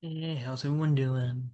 Hey, how's everyone doing?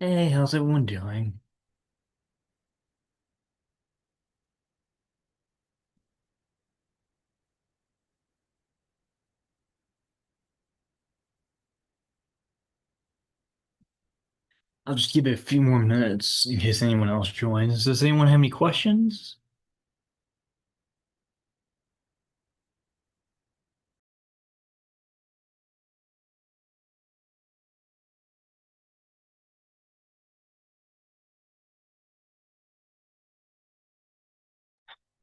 Hey, how's everyone doing? I'll just give it a few more minutes in case anyone else joins. Does anyone have any questions?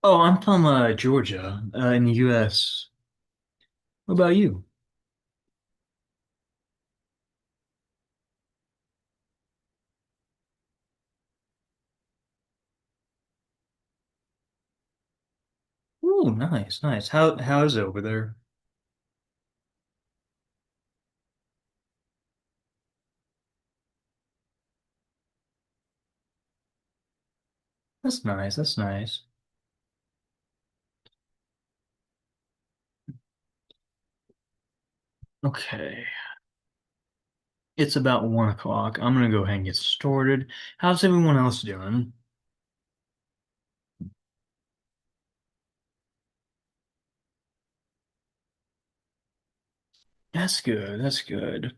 Oh, I'm from Georgia, in the U.S. What about you? Oh, nice, nice. How is it over there? That's nice. That's nice. Okay, it's about 1 o'clock. I'm gonna go ahead and get started. How's everyone else doing? That's good. That's good.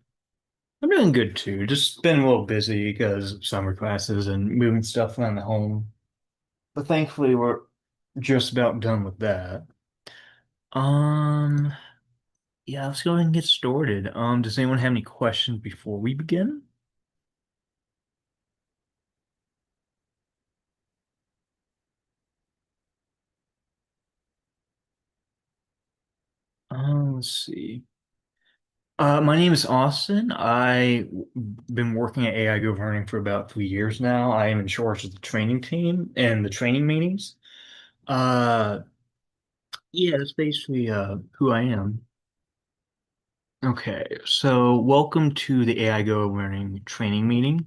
I'm doing good too. Just been a little busy because of summer classes and moving stuff around the home. But thankfully, we're just about done with that. Um, yeah, let's go ahead and get started. Does anyone have any questions before we begin? Let's see. My name is Austin. I've been working at AiGoLearning for about 3 years now. I am in charge of the training team and the training meetings. Uh, yeah, that's basically who I am. Okay, so welcome to the AiGoLearning training meeting.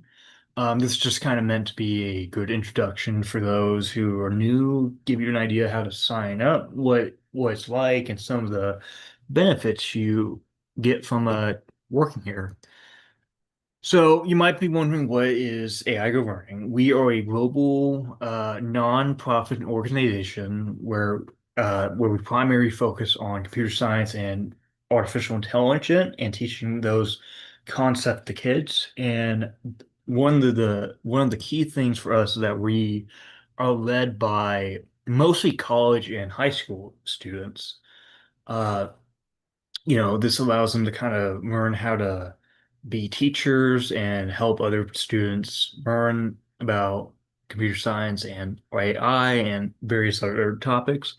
This is just kind of meant to be a good introduction for those who are new, give you an idea how to sign up, what it's like, and some of the benefits you get from working here. So you might be wondering, what is AI Go Learning? We are a global non-profit organization where we primarily focus on computer science and artificial intelligence and teaching those concepts to kids. And one of the key things for us is that we are led by mostly college and high school students. Uh, this allows them to kind of learn how to be teachers and help other students learn about computer science and AI and various other topics.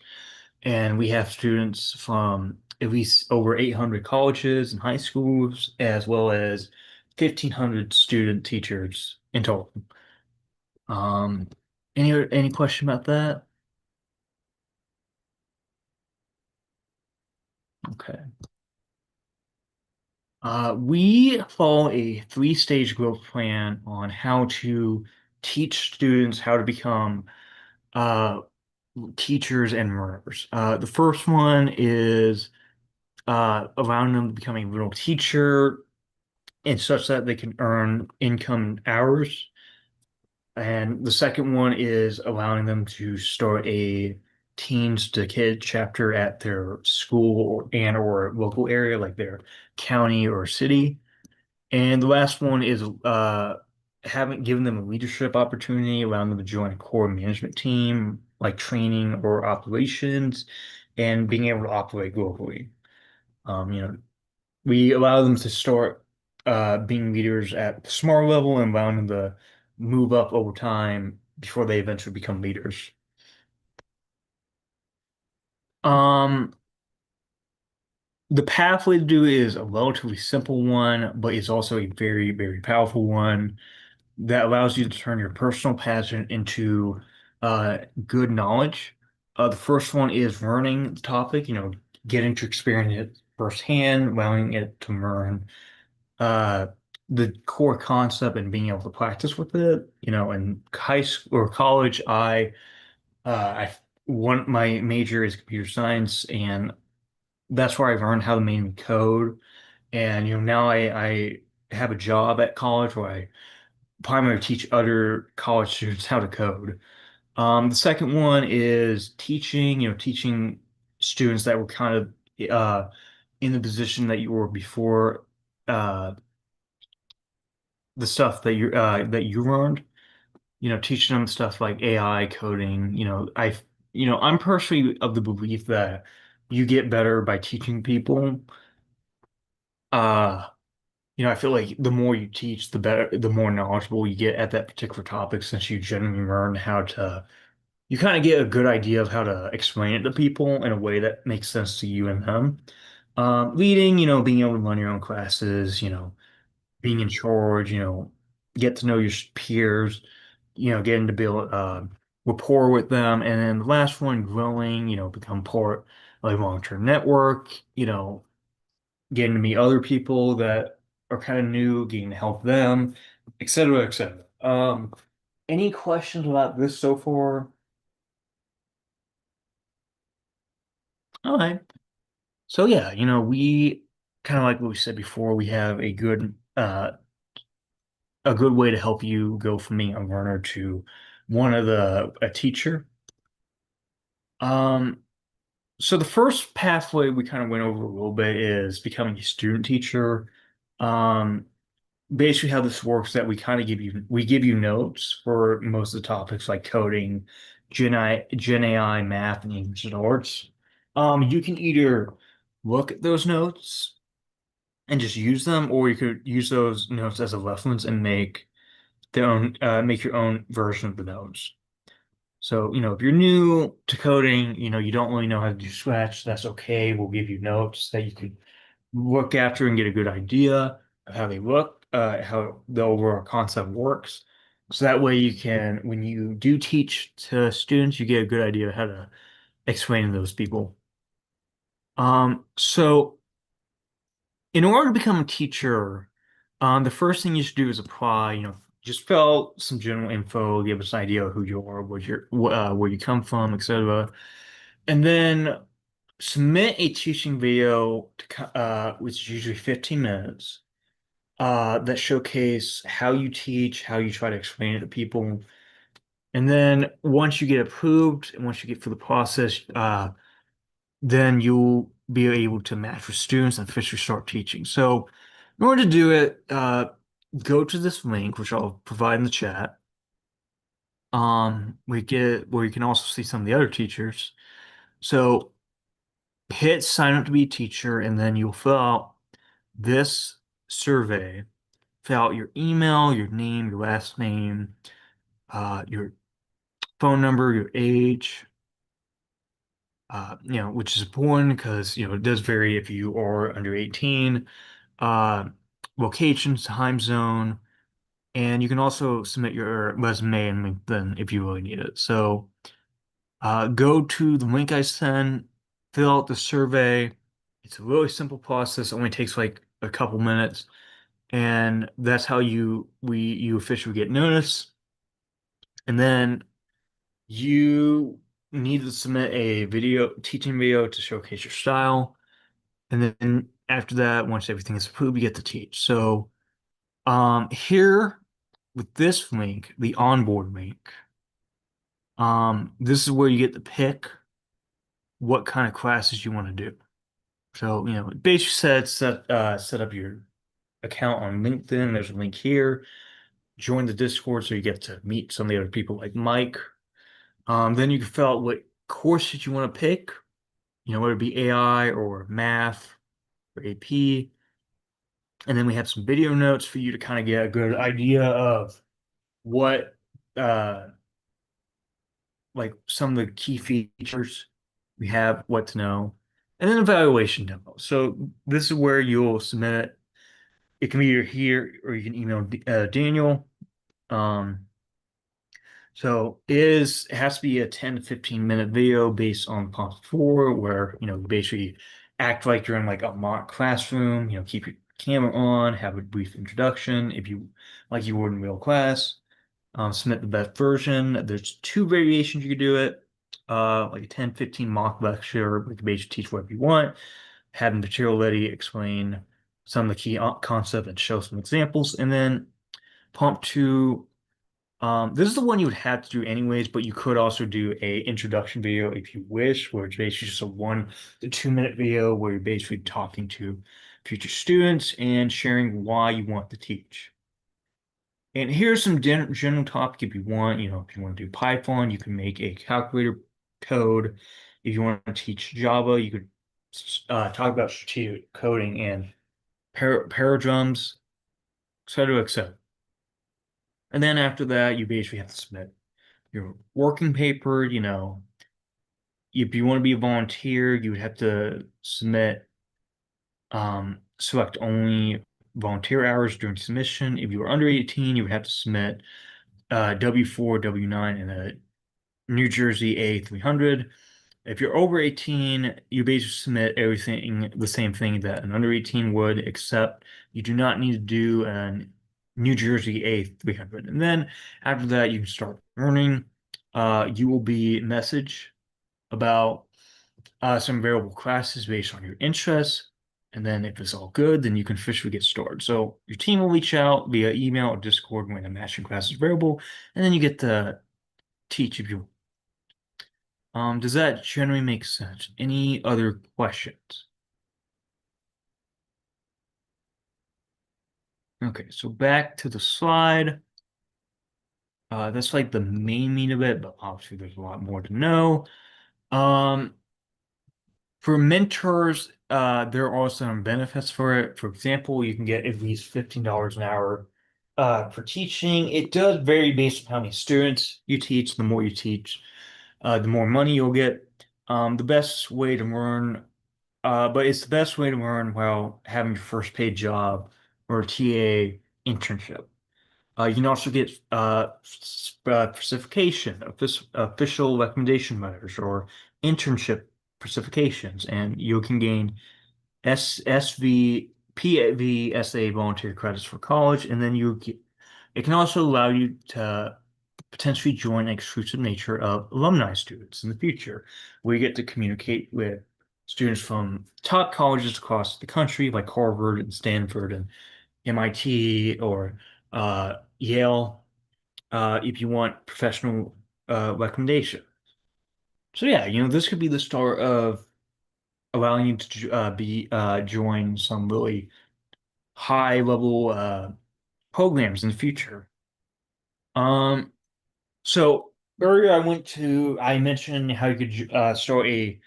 And we have students from at least over 800 colleges and high schools, as well as 1,500 student teachers in total. Um, any question about that? Okay. We follow a three-stage growth plan on how to teach students how to become uh, teachers and learners. The first one is allowing them to become a real teacher and such that they can earn income hours. And the second one is allowing them to start a teens to kid chapter at their school or local area, like their county or city. And the last one is haven't given them a leadership opportunity, allowing them to join a core management team, like training or operations, and being able to operate globally. Um, you know, we allow them to start being leaders at the small level and allowing them to move up over time before they eventually become leaders. Um, the pathway to do is a relatively simple one, but it's also a very, very powerful one that allows you to turn your personal passion into good knowledge. The first one is learning the topic, getting to experience it firsthand, allowing it to learn uh, the core concept and being able to practice with it. In high school or college, I one my major is computer science, and that's where I learned how to mainly code. And now I have a job at college where I primarily teach other college students how to code. The second one is teaching, teaching students that were kind of in the position that you were before, uh, the stuff that you learned, teaching them stuff like AI coding. I'm personally of the belief that you get better by teaching people. Uh, I feel like the more you teach, the better, the more knowledgeable you get at that particular topic, since you generally learn how to you kind of get a good idea of how to explain it to people in a way that makes sense to you and them. Leading, being able to run your own classes, being in charge, get to know your peers, getting to build rapport with them. And then the last one, growing, become part of a long-term network, getting to meet other people that are kind of new, getting to help them, et cetera, et cetera. Any questions about this so far? All right. So yeah, we kind of like what we said before, we have a good way to help you go from being a learner to one of a teacher. Um, so the first pathway we kind of went over a little bit is becoming a student teacher. Um, Basically how this works that we give you notes for most of the topics like coding, Gen AI, math, and English and arts. You can either look at those notes and just use them, or you could use those notes as a reference and make your own version of the notes. So, if you're new to coding, you don't really know how to do Scratch, that's okay. We'll give you notes that you can look after and get a good idea of how they look, how the overall concept works. So that way you can, when you do teach to students, you get a good idea of how to explain to those people. So in order to become a teacher, the first thing you should do is apply, just fill out some general info, give us an idea of who you are, where you come from, etc. And then submit a teaching video which is usually 15 minutes, that showcase how you teach, how you try to explain it to people. And then once you get approved and once you get through the process, then you'll be able to match with students and officially start teaching. So in order to do it, go to this link, which I'll provide in the chat. We get where you can also see some of the other teachers. So hit sign up to be a teacher, and then you'll fill out this survey. Fill out your email, your name, your last name, your phone number, your age, which is important because, it does vary if you are under 18, uh, location, time zone, and you can also submit your resume and LinkedIn if you really need it. So go to the link I sent, fill out the survey. It's a really simple process, only takes like a couple minutes, and that's how you officially get notice. And then you need to submit a teaching video to showcase your style. And then after that, once everything is approved, you get to teach. So here with this link, the onboard link, this is where you get to pick what kind of classes you want to do. So, it basically set up your account on LinkedIn. There's a link here. Join the Discord so you get to meet some of the other people like Mike. Then you can fill out what courses you want to pick, whether it be AI or math or AP. And then we have some video notes for you to kind of get a good idea of what, uh, like some of the key features we have, what to know, and then evaluation demo. So this is where you'll submit it. It can be either here or you can email Daniel. Um, So it has to be a 10 to 15 minute video based on Prompt 4, where you basically act like you're in like a mock classroom, keep your camera on, have a brief introduction if you like you would in real class. Submit the best version. There's two variations you could do it. Like a 10, 15 mock lecture, we can basically teach whatever you want, have the material ready, explain some of the key concepts and show some examples, and then Prompt 2. This is the one you would have to do anyways, but you could also do a introduction video if you wish, where it's basically just a 1 to 2 minute video where you're basically talking to future students and sharing why you want to teach. And here's some general topic if you want, if you want to do Python, you can make a calculator code. If you want to teach Java, you could talk about strategic coding and paradrums, et cetera, et cetera. And then after that, you basically have to submit. your working paper, if you want to be a volunteer, you would have to select only volunteer hours during submission. If you were under 18, you would have to submit W-4, W-9, and a New Jersey A300. If you're over 18, you basically submit everything, the same thing that an under 18 would, except you do not need to do an New Jersey A300. And then after that, you can start learning. You will be messaged about some variable classes based on your interests. And then if it's all good, then you can officially get started. So your team will reach out via email or Discord when the matching class is available, and then you get to teach if you. Does that generally make sense? Any other questions? Okay, so back to the slide. That's like the main meat of it, but obviously there's a lot more to know. Um, For mentors, there are some benefits for it. For example, you can get at least $15 an hour for teaching. It does vary based on how many students you teach. The more you teach, the more money you'll get. The best way to learn, but it's the best way to learn while having your first paid job or a TA internship. You can also get certification, official recommendation letters, or internship certifications, and you can gain SV, PAV, SA volunteer credits for college, and then it can also allow you to potentially join an exclusive nature of alumni students in the future, where you get to communicate with students from top colleges across the country, like Harvard and Stanford and MIT or Yale, if you want professional recommendation. So yeah, this could be the start of allowing you to be join some really high level programs in the future. Um, so earlier I mentioned how you could start a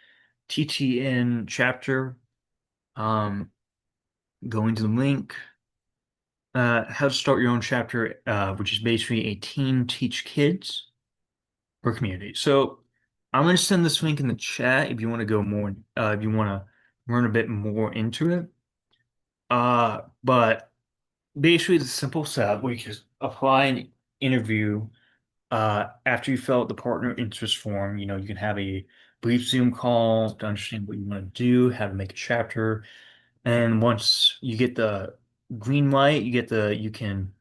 TTN chapter. Um, Going to the link. How to start your own chapter, which is basically a teen teach kids or community. So I'm going to send this link in the chat if you want to go more, if you want to learn a bit more into it. But basically, it's a simple setup where you just apply an interview. After you fill out the partner interest form, you can have a brief Zoom call to understand what you want to do, how to make a chapter. And once you get the green light, you can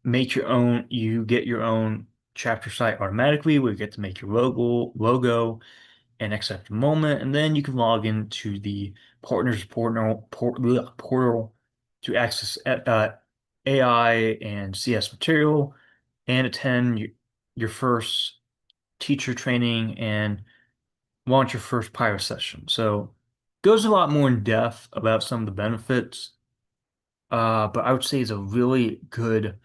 you get your own chapter site automatically where you get to make your logo and accept a moment, and then you can log into the partners portal to access AI and CS material and attend your first teacher training and launch your first pyro session. So goes a lot more in depth about some of the benefits, but I would say it's a really good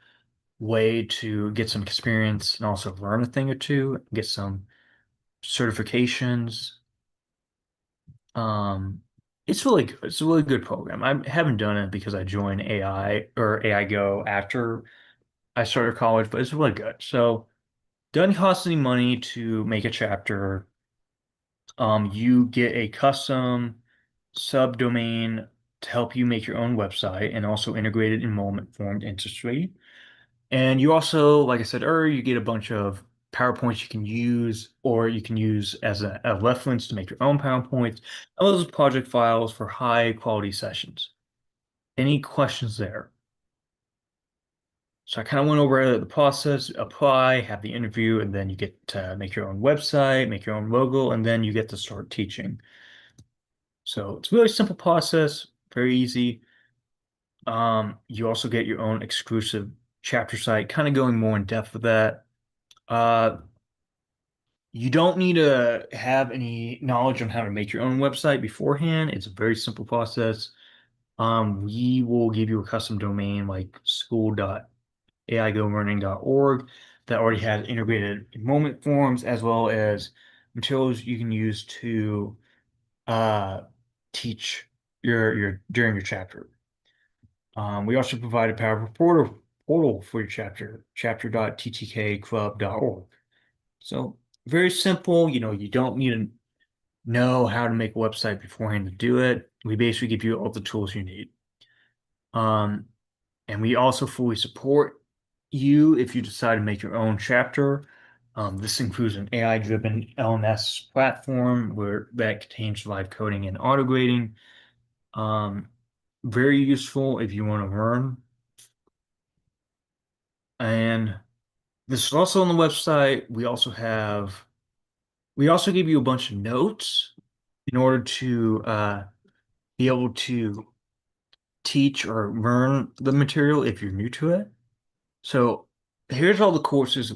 way to get some experience and also learn a thing or two, get some certifications. Um, it's really good. It's a really good program. I haven't done it because I joined AI or AiGo after I started college, but it's really good. So doesn't cost any money to make a chapter. You get a custom subdomain to help you make your own website and also integrated enrollment form into Suite. And you also, like I said earlier, you get a bunch of PowerPoints you can use, or you can use as a reference to make your own PowerPoints, and those project files for high quality sessions. Any questions there? So I kind of went over the process, apply, have the interview, and then you get to make your own website, make your own logo, and then you get to start teaching. So it's a really simple process, very easy. You also get your own exclusive chapter site, kind of going more in depth with that. Uh, You don't need to have any knowledge on how to make your own website beforehand. It's a very simple process. We will give you a custom domain like school.aigolearning.org that already has integrated enrollment forms as well as materials you can use to uh, teach your during your chapter. We also provide a powerful portal for your chapter, chapter.ttkclub.org. So very simple, you don't need to know how to make a website beforehand to do it. We basically give you all the tools you need. Um, and we also fully support you if you decide to make your own chapter. This includes an AI-driven LMS platform where that contains live coding and auto grading. Um, Very useful if you want to learn. And this is also on the website. We also give you a bunch of notes in order to be able to teach or learn the material if you're new to it. So here's all the courses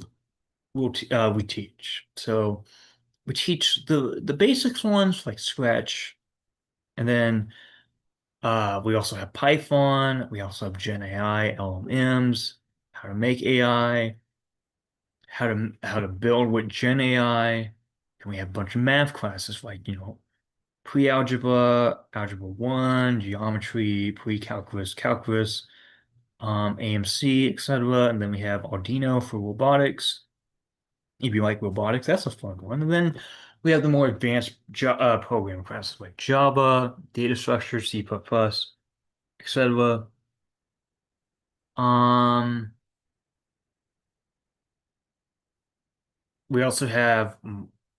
we teach. So we teach the basics ones like Scratch, and then we also have Python. We also have Gen AI, LLMs, how to make AI, how to build with Gen AI, and we have a bunch of math classes like pre-algebra, algebra 1, geometry, pre-calculus, calculus, AMC, etc. And then we have Arduino for robotics. If you like robotics, that's a fun one. And then we have the more advanced programming classes like Java, data structure, C++, etc. Um, we also have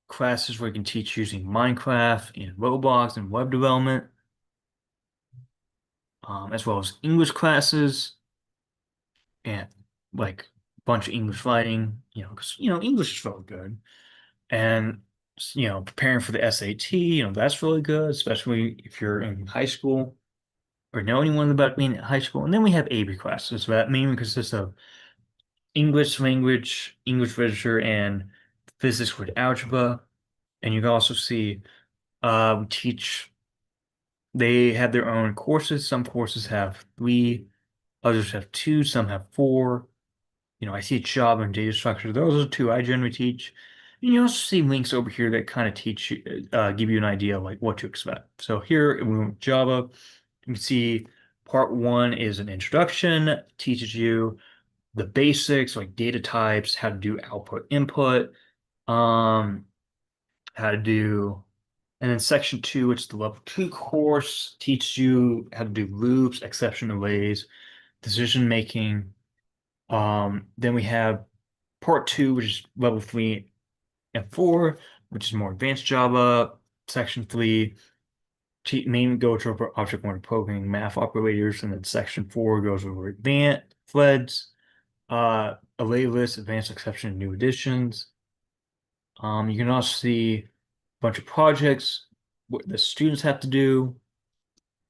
classes where you can teach using Minecraft and Roblox and web development, as well as English classes and like a bunch of English writing, because English is really good. And preparing for the SAT, that's really good, especially if you're in high school or know anyone about being in high school. And then we have AB classes that mainly consist of English language, English literature, and physics with algebra. And you can also see we teach, they have their own courses. Some courses have three, others have two, some have four. I see Java and data structure. Those are two I generally teach. And you also see links over here that kind of teach you, give you an idea of like what to expect. So here in Java, you can see part one is an introduction, teaches you the basics like data types, how to do output input, um, how to do, and then section two, which is the level two course, teaches you how to do loops, exception arrays, decision making. Then we have part two, which is level three and four, which is more advanced Java. Section three mainly goes over object-oriented programming, math operators, and then section four goes over advanced threads, array lists, advanced exception, and new additions. You can also see a bunch of projects what the students have to do.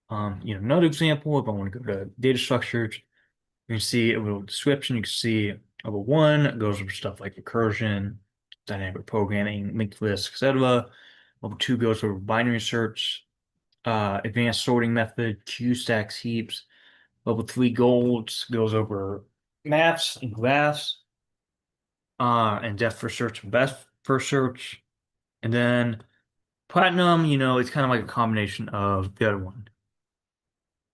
Another example, if I want to go to data structures, you can see a little description. You can see level one goes over stuff like recursion, dynamic programming, linked lists, etc. Level two goes over binary search, advanced sorting method, queue stacks, heaps. Level three golds goes over maps and graphs, and depth first search and best first search. And then platinum, it's kind of like a combination of the other one.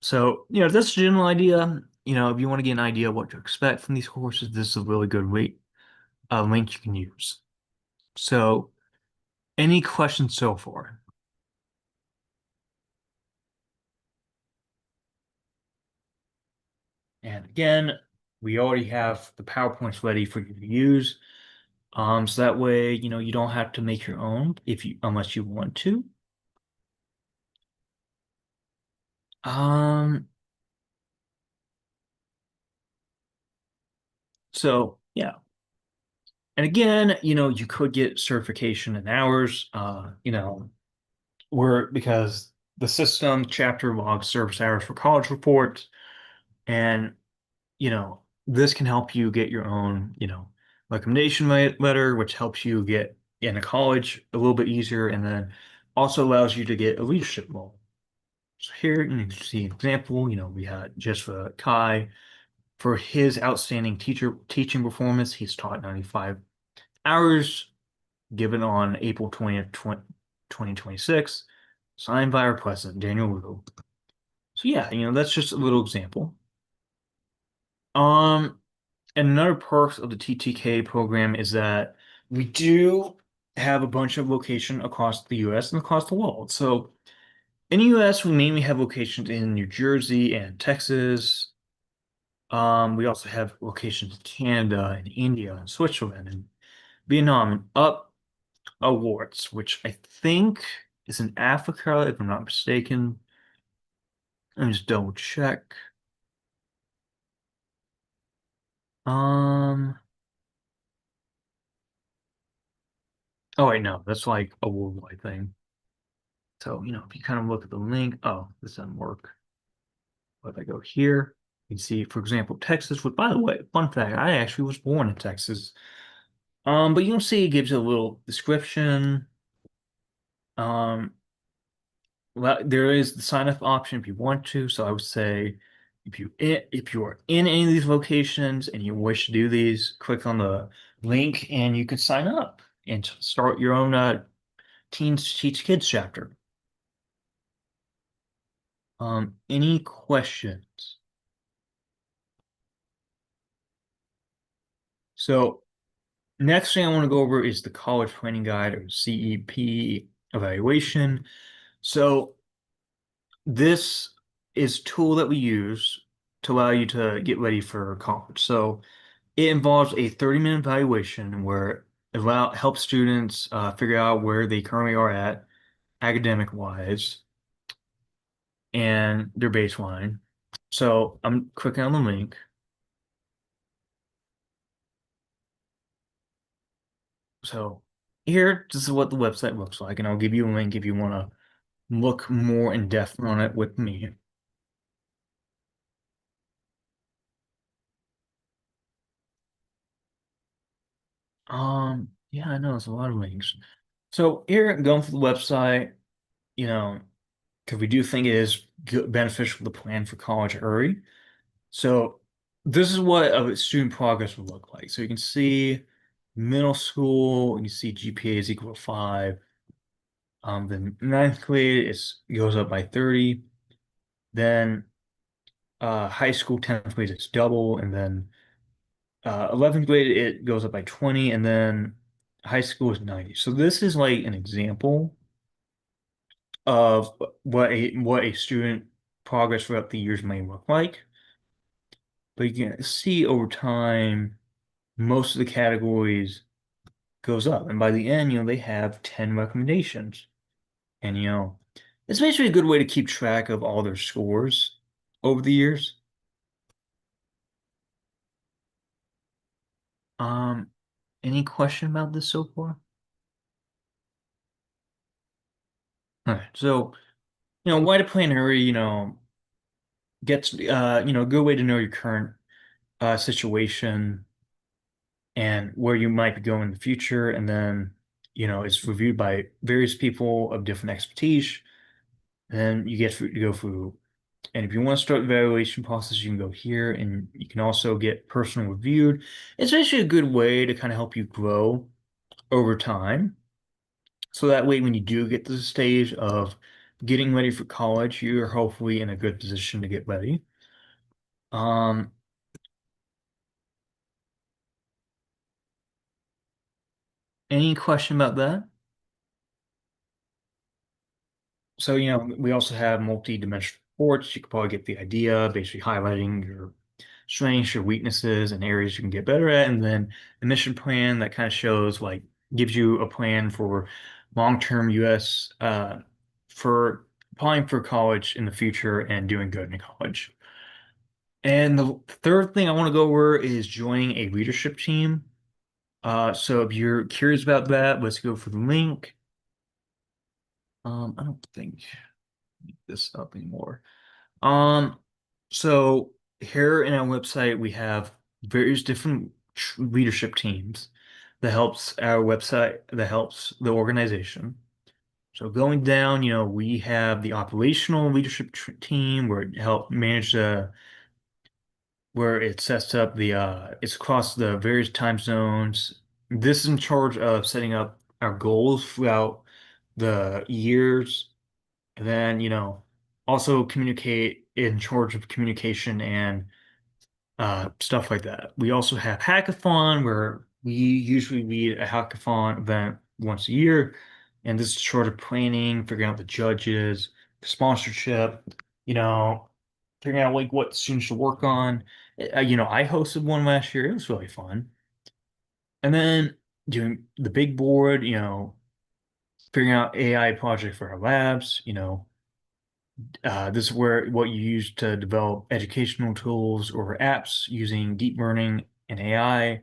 So, that's a general idea. If you want to get an idea of what to expect from these courses, this is a really good link you can use. So, any questions so far? And again, we already have the PowerPoints ready for you to use. So that way, you don't have to make your own unless you want to. Um, so yeah. And again, you could get certification in hours, because the system chapter logs service hours for college reports, and this can help you get your own, recommendation letter, which helps you get into college a little bit easier, and then also allows you to get a leadership role. So here you can see an example. We had just for Kai for his outstanding teaching performance. He's taught 95 hours, given on April 20th, 2026, signed by our president, Daniel Wu. So yeah, that's just a little example. Um, and another perk of the TTK program is that We do have a bunch of locations across the US and across the world. So in the US, we mainly have locations in New Jersey and Texas. We also have locations in Canada and India and Switzerland and Vietnam and up awards, which I think is in Africa, if I'm not mistaken. Let me just double check. Um, oh wait, no, that's like a worldwide thing. So, if you kind of look at the link, oh, this doesn't work. But if I go here, you can see, for example, Texas, which by the way, fun fact, I actually was born in Texas. But you can see it gives you a little description. Um, well, there is the sign up option if you want to. So I would say if you are in any of these locations and you wish to do these, click on the link and you can sign up and start your own Teens Teach Kids chapter. Any questions? So next thing I want to go over is the College Planning Guide or CEP evaluation. So this is a tool that we use to allow you to get ready for college. So it involves a 30-minute evaluation where it helps students figure out where they currently are at academic wise and their baseline. So I'm clicking on the link. So here, this is what the website looks like, and I'll give you a link if you want to look more in depth on it with me. Yeah, I know it's a lot of links. So here, going through the website, you know, because we do think it is good, beneficial to plan for college early. So this is what a student progress would look like. So you can see middle school, you see GPA is equal to 5. Then ninth grade goes up by 30. Then high school, 10th grade, it's double, and then 11th grade, it goes up by 20, and then high school is 90. So this is like an example of what a student progress throughout the years may look like. But you can see over time, most of the categories goes up, and by the end, they have 10 recommendations, and it's basically a good way to keep track of all their scores over the years. Um, any question about this so far? All right, so why to plan early, gets a good way to know your current situation and where you might be going in the future, and then it's reviewed by various people of different expertise, and then you get to go through. And if you want to start the evaluation process, you can go here, and you can also get personal reviewed. It's actually a good way to kind of help you grow over time. So that way, when you do get to the stage of getting ready for college, you're hopefully in a good position to get ready. Um, any question about that? So, we also have multi-dimensional reports. You can probably get the idea, basically highlighting your strengths, your weaknesses, and areas you can get better at. And then the mission plan that kind of shows, like, gives you a plan for long-term US for applying for college in the future and doing good in college. And the third thing I want to go over is joining a leadership team. So if you're curious about that, let's go for the link. I don't think this up anymore. Um, so here in our website, we have various different leadership teams that helps the organization. So going down, we have the operational leadership team where it help manage where it sets up it's across the various time zones. This is in charge of setting up our goals throughout the years. And then, also communicate in charge of communication and stuff like that. We also have hackathon where we usually lead a hackathon event once a year, and this is sort of planning, figuring out the judges, sponsorship, you know, figuring out like what students to work on. I hosted one last year. It was really fun. And then doing the big board, figuring out AI project for our labs, this is where what you use to develop educational tools or apps using deep learning and AI.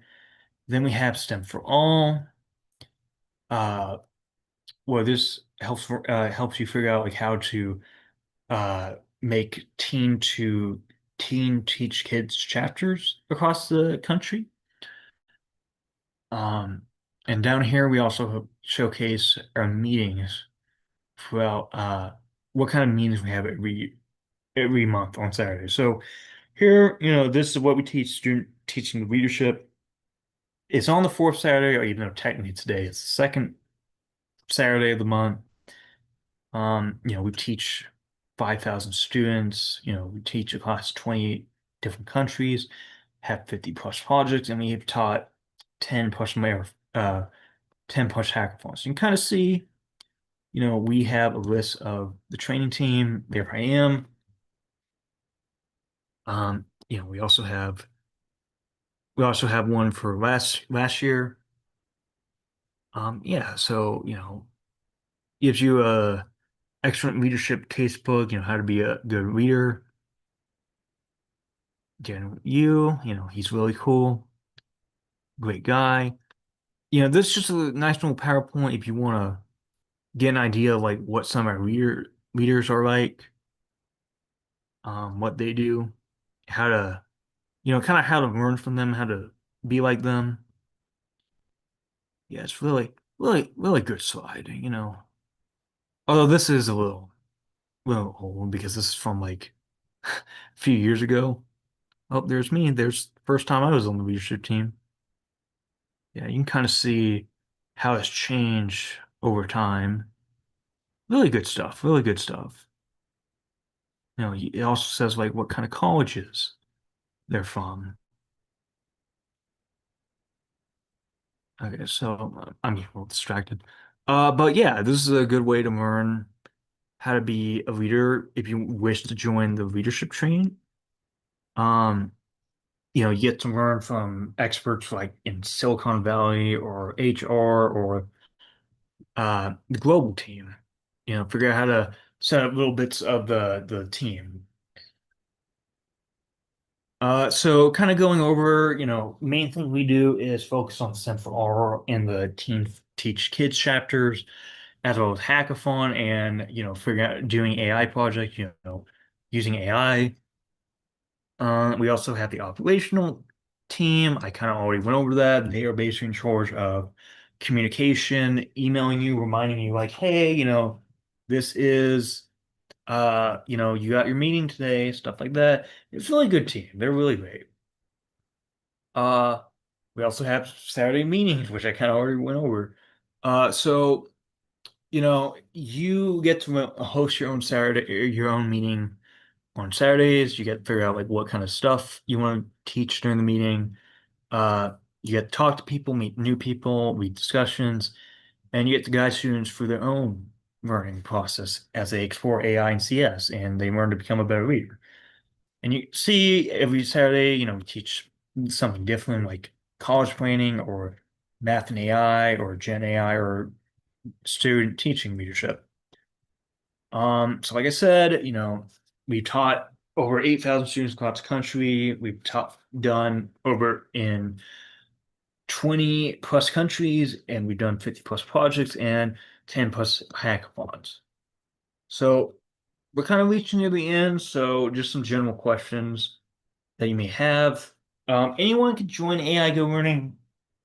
Then we have STEM for All, uh, where this helps you figure out like how to make teen teach kids chapters across the country. Um, and down here we also showcase our meetings throughout what kind of meetings we have every month on Saturday. So here, this is what we teach student teaching leadership. It's on the fourth Saturday, or even though technically today it's the second Saturday of the month. We teach 5,000 students, we teach across 28 different countries, have 50 plus projects, and we have taught 10 plus uh 10 plus hackathons. You can kind of see, we have a list of the training team. There I am. We also have one for last year. Yeah, so gives you a excellent leadership casebook, how to be a good leader. Again, he's really cool, great guy. This is just a nice little PowerPoint if you want to get an idea of like what some of our leaders are like, what they do, how to, kind of how to learn from them, how to be like them. Yeah, it's really, really, really good slide. Although this is a little old because this is from like a few years ago. Oh, there's me. There's the first time I was on the leadership team. Yeah, you can kind of see how it's changed over time. Really good stuff. Really good stuff. It also says like what kind of colleges they're from. Okay, so I'm getting a little distracted. But yeah, this is a good way to learn how to be a leader if you wish to join the leadership training. Um, you get to learn from experts like in Silicon Valley or HR or the global team. Figure out how to set up little bits of the team. So kind of going over, main thing we do is focus on Central R in the Teen Teach Kids chapters, as well as hackathon and, figuring out doing AI projects, using AI. We also have the operational team. I kind of already went over that. They are basically in charge of communication, emailing you, reminding you like, hey, this is you got your meeting today, stuff like that. It's a really good team. They're really great. Uh, we also have Saturday meetings, which I kind of already went over. So, you get to host your own Saturday, your own meeting on Saturdays. You get to figure out like what kind of stuff you want to teach during the meeting. You get to talk to people, meet new people, read discussions, and you get to guide students through their own learning process as they explore AI and CS, and they learn to become a better leader. And you see every Saturday, we teach something different like college planning or math and AI or Gen AI or student teaching leadership. So like I said, we taught over 8,000 students across the country. We've taught done over in 20 plus countries, and we've done 50 plus projects and 10 plus hackathons. So we're kind of reaching near the end, so just some general questions that you may have. Anyone can join AI Go Learning.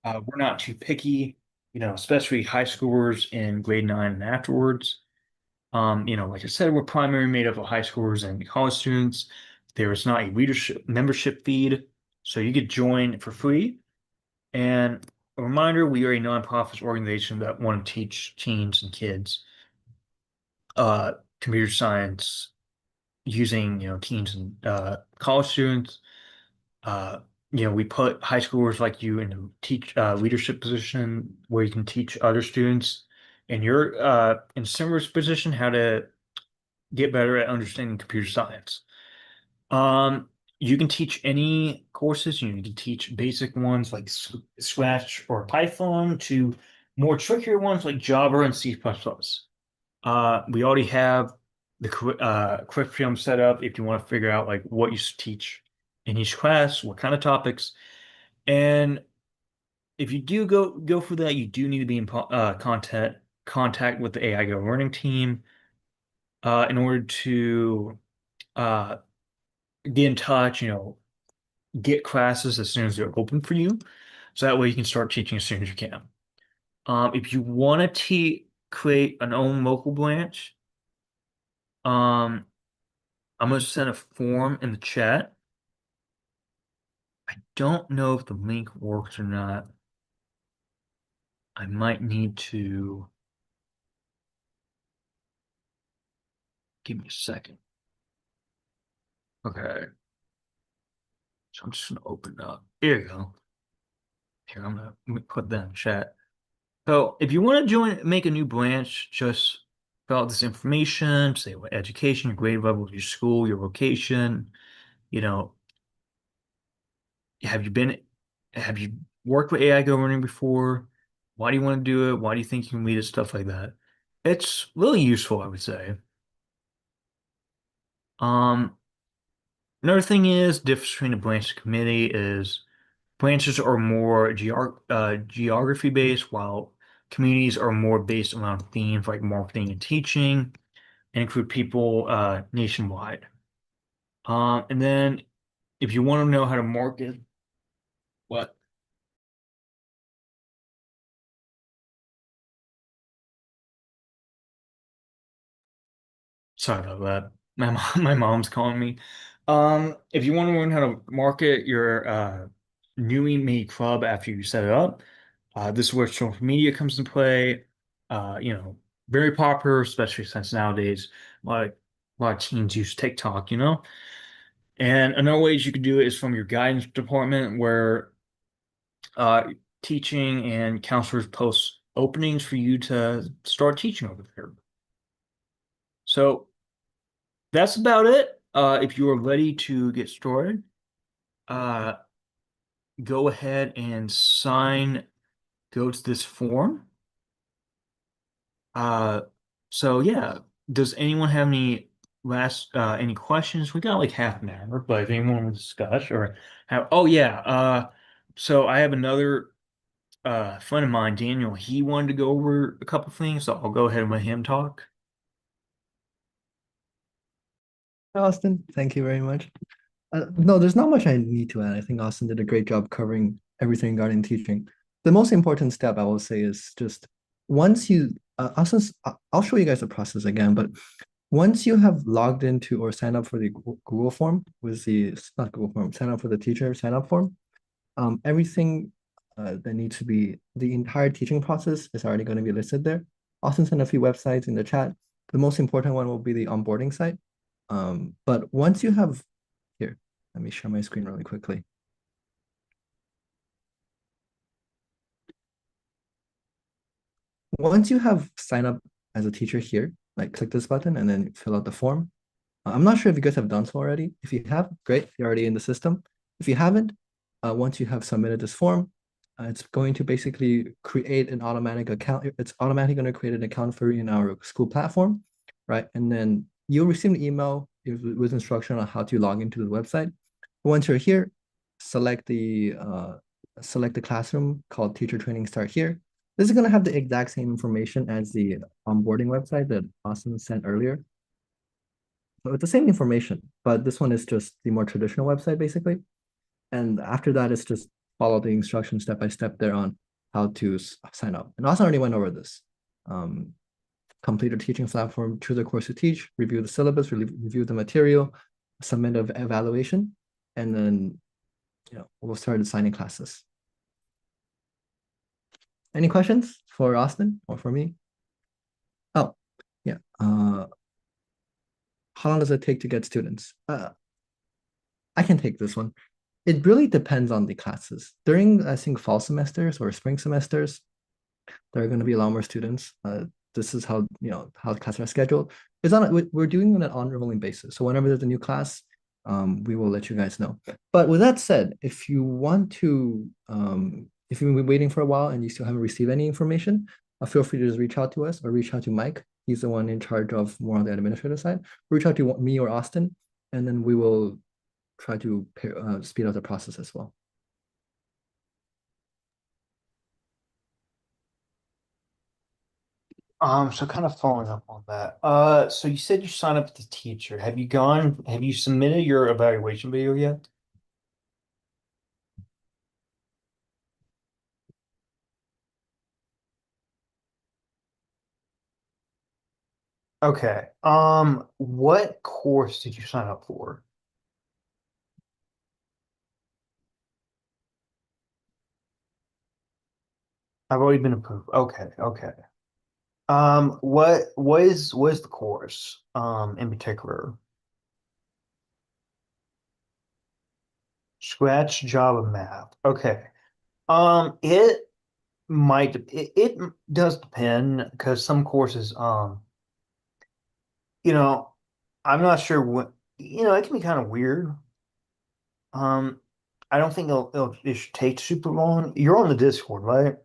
We're not too picky, especially high schoolers in grade 9 and afterwards. Like I said, we're primarily made up of high schoolers and college students. There is not a leadership membership feed, so you could join for free. And a reminder, we are a nonprofit organization that want to teach teens and kids uh, computer science using, teens and college students. we put high schoolers like you in a teach leadership position where you can teach other students and you're in similar position how to get better at understanding computer science. Um, you can teach any courses. You can teach basic ones like Scratch or Python to more trickier ones like Java and C++. We already have the curriculum set up if you want to figure out like what you teach in each class, what kind of topics. And if you do go for that, you do need to be in contact with the AI Go Learning team in order to uh, get in touch, get classes as soon as they're open for you. So that way you can start teaching as soon as you can. If you want to create an own local branch, um, I'm going to send a form in the chat. I don't know if the link works or not. I might need to give me a second. Okay. So I'm just gonna open it up. Here you go. Here, let me put that in chat. So if you want to make a new branch, just fill out this information, say what education, your grade level, your school, your location, you know, have you been, have you worked with AI Go Learning before? Why do you want to do it? Why do you think you can lead it? Stuff like that. It's really useful, I would say. Um, Another thing is difference between a branch and committee is branches are more geography based, while communities are more based around themes like marketing and teaching and include people nationwide. And then if you want to know how to market, what? Sorry about that. My mom's calling me. If you want to learn how to market your newly made club after you set it up, this is where social media comes into play. You know, very popular, especially since nowadays, like a lot of teens use TikTok, you know? And another ways you could do it is from your guidance department, where uh, teaching and counselors post openings for you to start teaching over there. So that's about it. If you are ready to get started, uh, go ahead and go to this form. Uh, so yeah, does anyone have any questions? We got like half an hour, but if anyone wants to discuss or oh yeah, so I have another friend of mine, Daniel. He wanted to go over a couple things, so I'll go ahead and let him talk. Austin, thank you very much. No, there's not much I need to add. I think Austin did a great job covering everything regarding teaching. The most important step I will say is just once you, I'll show you guys the process again, but once you have logged into or signed up for the Google form with the, not Google form, sign up for the teacher sign up form, everything that needs to be, the entire teaching process is already going to be listed there. Austin sent a few websites in the chat. The most important one will be the onboarding site. But once you have, here, let me share my screen really quickly. Once you have signed up as a teacher here, like click this button and then fill out the form. I'm not sure if you guys have done so already. If you have, great, you're already in the system. If you haven't, once you have submitted this form, it's going to basically create an automatic account. It's automatically going to create an account for you in our school platform, right? And then you'll receive an email with instruction on how to log into the website. Once you're here, select the classroom called Teacher Training Start here. This is going to have the exact same information as the onboarding website that Austin sent earlier. So it's the same information, but this one is just the more traditional website, basically. And after that, it's just follow the instructions step by step there on how to sign up. And Austin already went over this. Complete a teaching platform, choose a course to teach, review the syllabus, review the material, submit an evaluation, and then we'll start assigning classes. Any questions for Austin or for me? Oh, yeah. How long does it take to get students? I can take this one. It really depends on the classes. During, I think, fall semesters or spring semesters, there are going to be a lot more students. This is how how the classes are scheduled. It's on we're doing it on an on-rolling basis. So whenever there's a new class, we will let you guys know. But with that said, if you want to, if you've been waiting for a while and you still haven't received any information, feel free to just reach out to us or reach out to Mike. He's the one in charge of more on the administrative side. Reach out to me or Austin, and then we will try to speed up the process as well. So kind of following up on that. So you said you signed up with the teacher. Have you submitted your evaluation video yet? Okay. What course did you sign up for? I've already been approved. Okay, okay. What is the course, in particular? Scratch Java math. Okay. It it does depend because some courses, you know, I'm not sure what, it can be kind of weird. Um, I don't think it should take super long. You're on the Discord, right?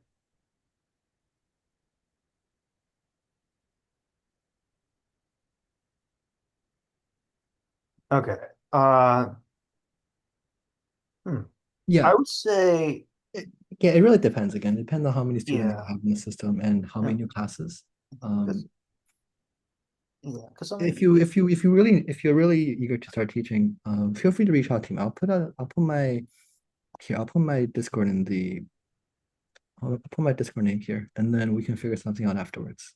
Okay. Uh, hmm. Yeah, I would say, it, yeah, it really depends. Again, it depends on how many students you yeah, have in the system and how yeah, many new classes. because Um, because I if mean, if you're really eager to start teaching, feel free to reach out to me. I'll put my here. I'll put my Discord in the I'll put my Discord name here, and then we can figure something out afterwards.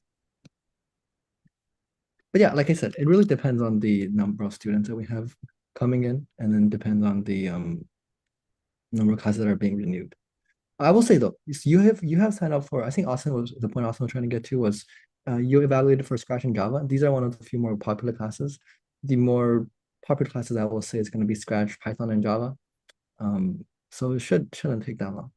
But yeah, like I said, it really depends on the number of students that we have coming in, and then depends on the number of classes that are being renewed. I will say though, you have signed up for. I think Austin was the point Austin was trying to get to was you evaluated for Scratch and Java. These are one of the few more popular classes. The more popular classes I will say is going to be Scratch, Python, and Java. So it shouldn't take that long.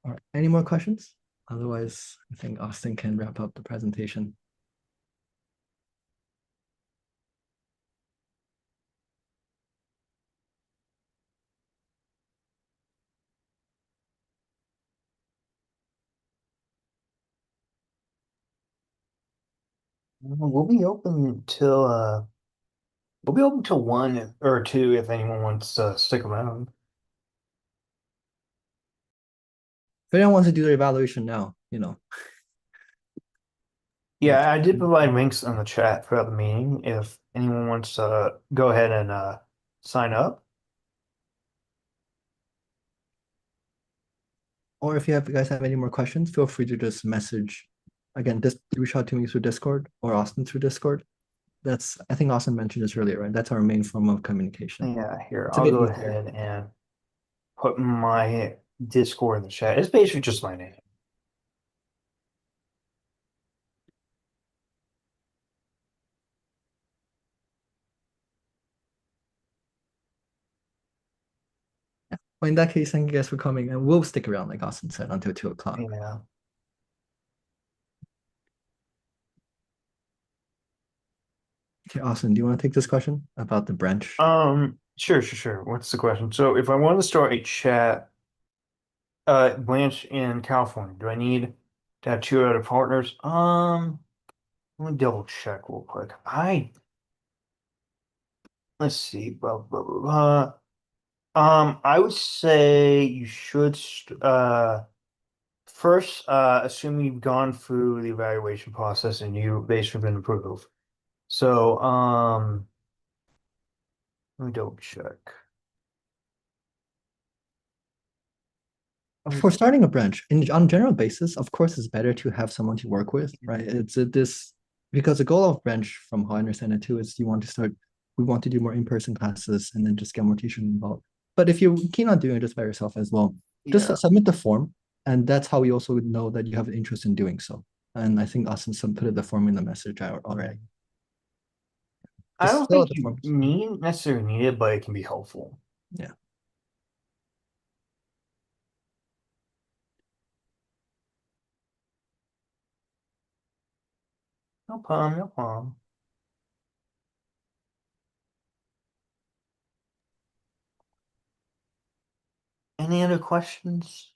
All right. Any more questions? Otherwise, I think Austin can wrap up the presentation. we'll be open till we'll be open till 1 or 2 if anyone wants to stick around. If anyone wants to do their evaluation now, like Yeah, I did provide links in the chat throughout the meeting if anyone wants to go ahead and sign up. or if you guys have any more questions, feel free to just message again, just reach out to me through Discord or Austin through Discord. That's I think Austin mentioned this earlier, right? That's our main form of communication. Yeah, here, It's a I'll bit go easier. ahead and put my Discord in the chat. It's basically just my name. Well, in that case, thank you guys for coming, and we'll stick around, like Austin said, until 2 o'clock. Yeah. Okay, Austin, do you want to take this question about the branch? Sure, sure, sure. What's the question? So if I want to start a chat branch in California, do I need to have 2 other partners? Let me double check real quick. Let's see. Blah, blah, blah, blah. I would say you should first assume you've gone through the evaluation process and you basically been approved. So let me double check. For starting a branch, on a general basis, of course, it's better to have someone to work with, right? It's this because the goal of branch, from how I understand it too, is you want to start we want to do more in-person classes and then just get more teachers involved. But if you're keen on doing it just by yourself as well, just Yeah. submit the form, and that's how we also would know that you have an interest in doing so. And I think Austin submitted the form in the message already. I Just don't fill out think the you forms. need necessarily need it, but it can be helpful. Yeah. No problem, no problem. Any other questions?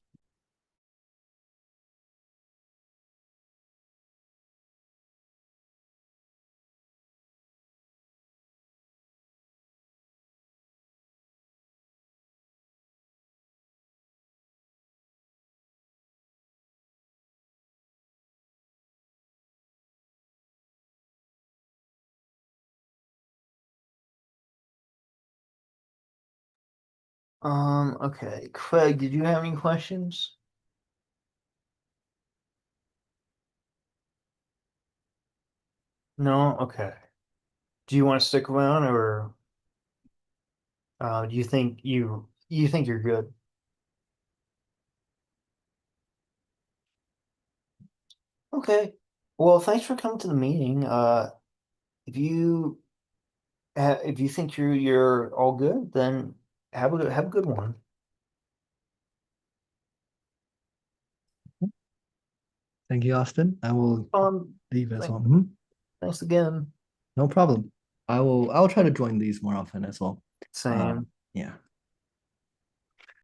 Okay. Craig, did you have any questions? No? Okay. Do you want to stick around or do you think you think you're good? Okay. Well, thanks for coming to the meeting. If you if you think you're all good, then have a good one. Thank you, Austin. I will Um, leave as thank, well. Mhm. thanks again. No problem. I will try to join these more often as well. Uh, Same. yeah.